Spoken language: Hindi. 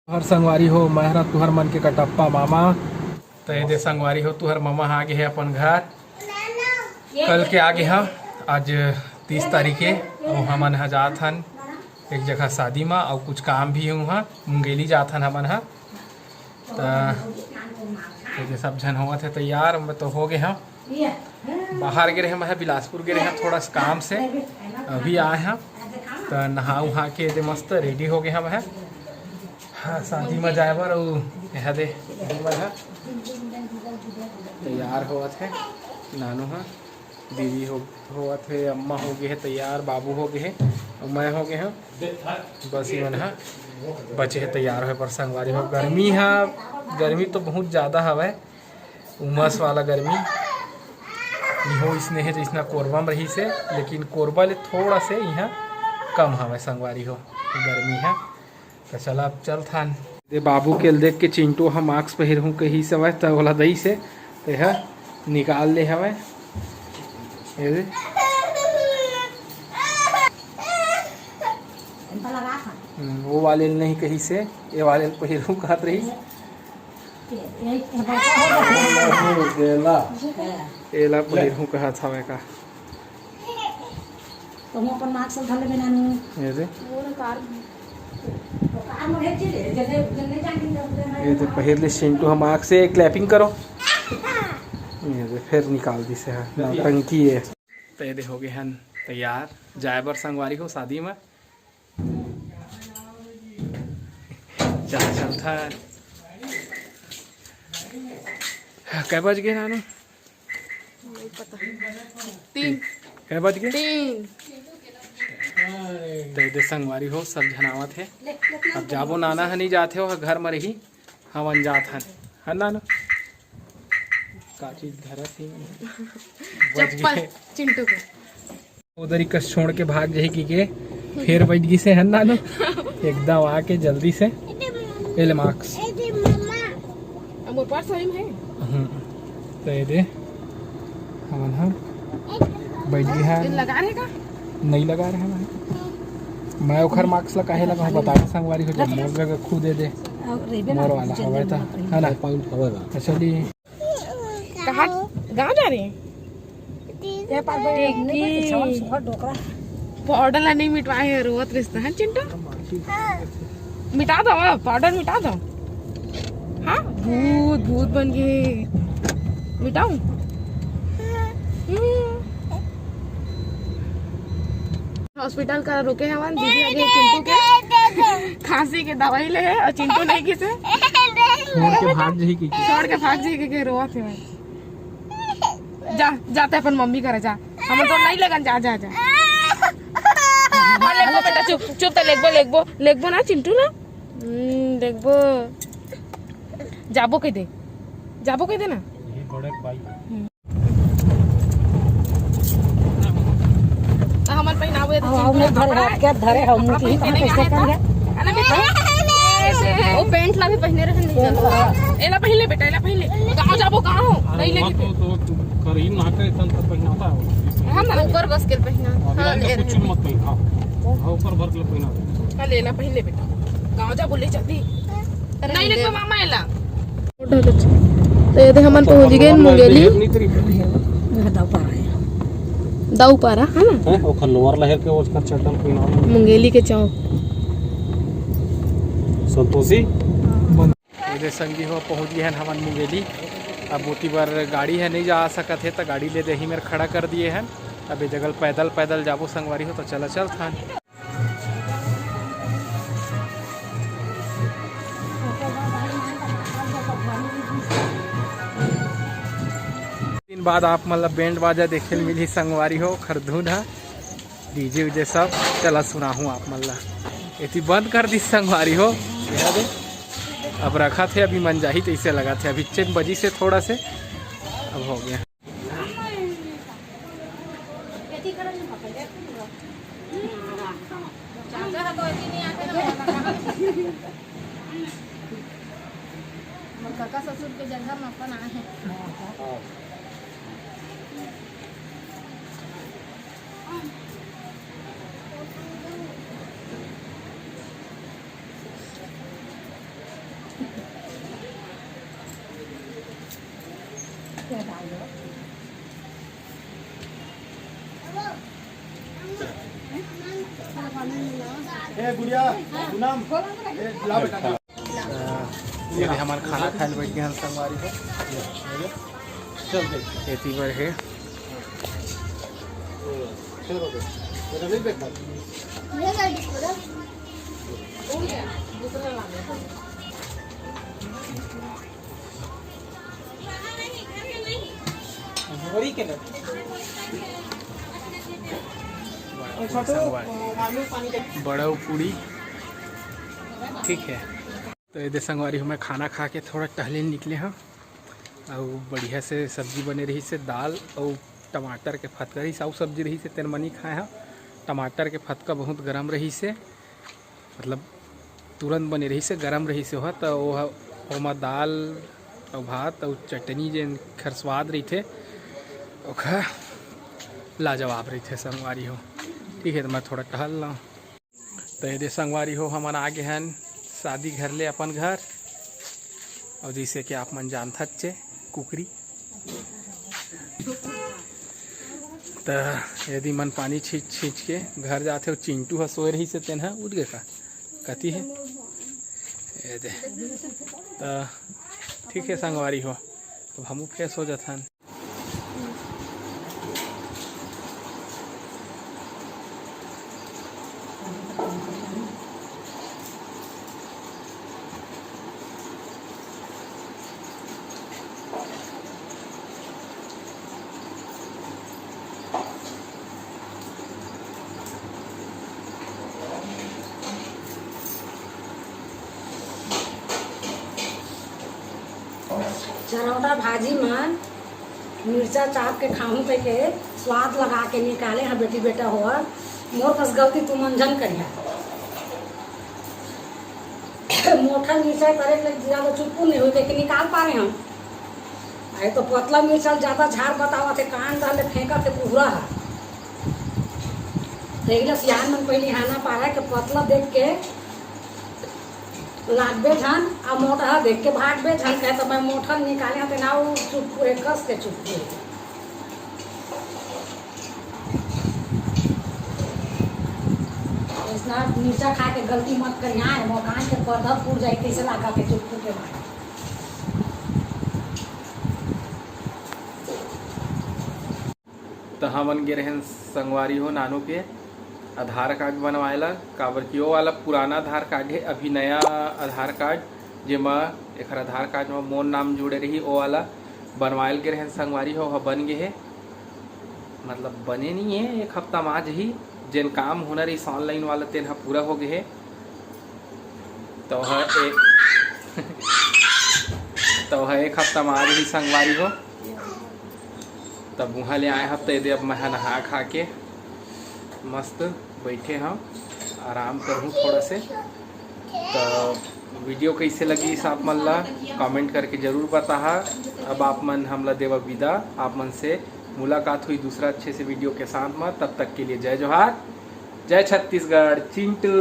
हर संगवारी हो महरा तुहर मन के कटप्पा मामा तो दे संगवारी हो तुहर मामा आगे है अपन घर कल के आगे है आज 30 तारीख के और हमन ह जात हन एक जगह शादी में और कुछ काम भी हुआ मुंगेली जात हन हमन ह तो सब जन हुआ थे तैयार मैं तो हो गए हैं बाहर गए रहे मैं बिलासपुर गए रहे थोड़ा सा काम से अभी आए हैं तो नहा उहा के दे मस्त रेडी हो गए हम है हाँ शादी में जाए बर यह दे तैयार होत है नानू हाँ दीदी होत है अम्मा हो गए है तैयार बाबू हो गए है और मैं हो गए हैं बस ही मन हाँ बचे है तैयार हो पर संगवारी हो गर्मी तो बहुत ज़्यादा हवा उमस वाला गर्मी हो इसने है जिसना कोरबा में रही से लेकिन कोरबा ले थोड़ा से यहाँ कम हवा संगवारी हो गर्मी है तो चला अब चल थान दे बाबू के देख के चिंटू हम मास्क पहिर हूँ कहीं समय तो वाला दही से तो यह निकाल ले हमें वो वाले नहीं कहीं से ये वाले पहिर हूँ कहत रही एला पहिर हूँ कहत हवे का तुम अपन मास्क धले बिना नु ये दे पहिर ले चिंटू हम आँख से क्लैपिंग करो ये दे फिर निकाल दी से है टंकी है तो ये दे हो गए हैं तैयार जाए बर संगवारी हो शादी में चल था कै बज गए नानू नहीं पता 3 कै बज गए 3 दे संगवारी हो सब झनावत है अब जाबो नाना हनी जाते हो घर में रही हम जात हन है नानू का चीज धरत ही चप्पल चिंटू के उधर ही कस छोड़ के भाग जाही की के फिर बैठ गई से है नानू एकदम आके जल्दी से ले मार्क्स अब मोर पास सही है तो ये दे हम बैठ गई है लगा रहेगा नहीं लगा रहे हैं मैं उखर मार्क्स ला काहे लगा बता दे संगवारी हो जब मोर जगह खुद दे दे मोर वाला हवा था है ना पॉइंट हवा चलिए कहाँ गाँव जा रही हैं पाउडर ला नहीं मिटवाए है रोवत रिश्ता है चिंटू मिटा दो पाउडर मिटा दो हाँ भूत भूत बन गए मिटाऊं हॉस्पिटल का रुके हैं वन दीदी आगे चिंटू के खांसी के दवाई ले है और चिंटू नहीं किसे छोड़ के भाग जाही की के रोआ थे जा जाते अपन मम्मी करे जा हम तो नहीं लगन जा जा जा हाँ लेगबो बेटा चुप चुप तो लेगबो ना चिंटू ना लेगबो जाबो कह दे ना हमन पहनावे धरे हम कैसे कर गए वो पेंट ला भी पहने रहे नहीं चलो एला पहले बेटा एला पहले गांव जाबो गांव नहीं लेके तो करीम ना के तन तक पहनाता है हम ना ऊपर बस के पहना हां ले कुछ मत पहना ऊपर भर के पहना हां लेला पहले बेटा गांव जा बोले जल्दी नहीं लेके मामा एला तो ये हमन पहुंच गए मुंगेली दाऊ पारा है ना ओखर लोअर लहर के उसका चटल पहना मुंगेली के चौक संतोषी ये संगी हो पहुंच गए हैं हमन मुंगेली अब मोती बार गाड़ी है नहीं जा सकत है तो गाड़ी ले दे ही मेरे खड़ा कर दिए हैं अब ये जगह पैदल जाबो संगवारी हो तो चल था दिन बाद आप मतलब बैंड बाजा देखे मिली संगवारी हो खरधुन है डीजे उजे सब चला सुना हूँ आप मतलब इतनी बंद कर दी संगवारी हो अब रखा थे अभी मन जाही तो इसे लगा थे अभी 6 बजी से थोड़ा से अब हो गया काका ससुर के जगह में अपन आए हैं ये हमारे खाना खाए बैठ गए हम संगवारी को खेती पर है। बड़ा पूड़ी ठीक है। तो ये संगवारी हमें खाना खा के थोड़ा टहले निकले हैं और बढ़िया से सब्जी बने रही से दाल और टमाटर के फतका रही से सब्जी रही से तेनमनी खाए हैं। टमाटर के फतका बहुत गरम रही से मतलब तुरंत बने रही से गरम रही से हो तो वो दाल और भात और चटनी जो खर स्वाद रही थे ओखा लाजवाब रही थे संगवारी हो। ठीक है तो मैं थोड़ा टहल रहा हूँ। तो ये संगवारी हो हमारा आगे हैं शादी घर ले अपन घर और जैसे कि आप मन जानता चे कुकरी तो यदि मन पानी छींच के घर जाते हो चिंटू ह सोए रही से तेन है उठ गए का कती है ये दे तो ठीक है संगवारी हो तो हम फ्रेश हो जाता है। चरौदा भाजी में मिर्चा चाप के खाऊं पे के स्वाद लगा के निकाले हैं बेटी बेटा हो मोर कस गलती तू मंजन करिया मोटा मिर्चा करे के ज्यादा चुप्पू नहीं होते कि निकाल पा रहे हम आए तो पतला मिर्चा ज्यादा झाड़ बतावा थे कान डाले फेंका थे पूरा है तो सियान मन पहले हाना पा रहा है कि पतला देख के लागबे झन आ मोटा देख के भागबे झन कहे तो मैं मोटा निकाले तो ना वो चुप्पू है कस के चुप्पू इसना मिर्चा खा के गलती मत कर यहाँ मकान के पर्दा फूट जाए कैसे लगा के चुप्पू के मारे। तो हम गे रहे संगवारी हो नानू के आधार कार्ड बनवाएला काबर कि वो वाला पुराना आधार कार्ड है अभी नया आधार कार्ड जेमा एक आधार कार्ड में मोर नाम जुड़े रही वो वाला बनवाएल के रहे संगवारी हो बन गए है मतलब बने नहीं है एक हफ्ता में आज ही जिन काम होना रही ऑनलाइन वाला तेन पूरा हो गए है तो एक हफ्ता में आज ही संगवारी हो तब वहाँ ले आए हफ्ते दे अब मैं नहा खा के मस्त बैठे हम आराम करूँ थोड़ा से। तो वीडियो कैसे लगी आप मन ला कमेंट करके ज़रूर बता। अब आप मन हमला देवा विदा आप मन से मुलाकात हुई दूसरा अच्छे से वीडियो के साथ में। तब तक के लिए जय जोहार जय छत्तीसगढ़ चिंटू।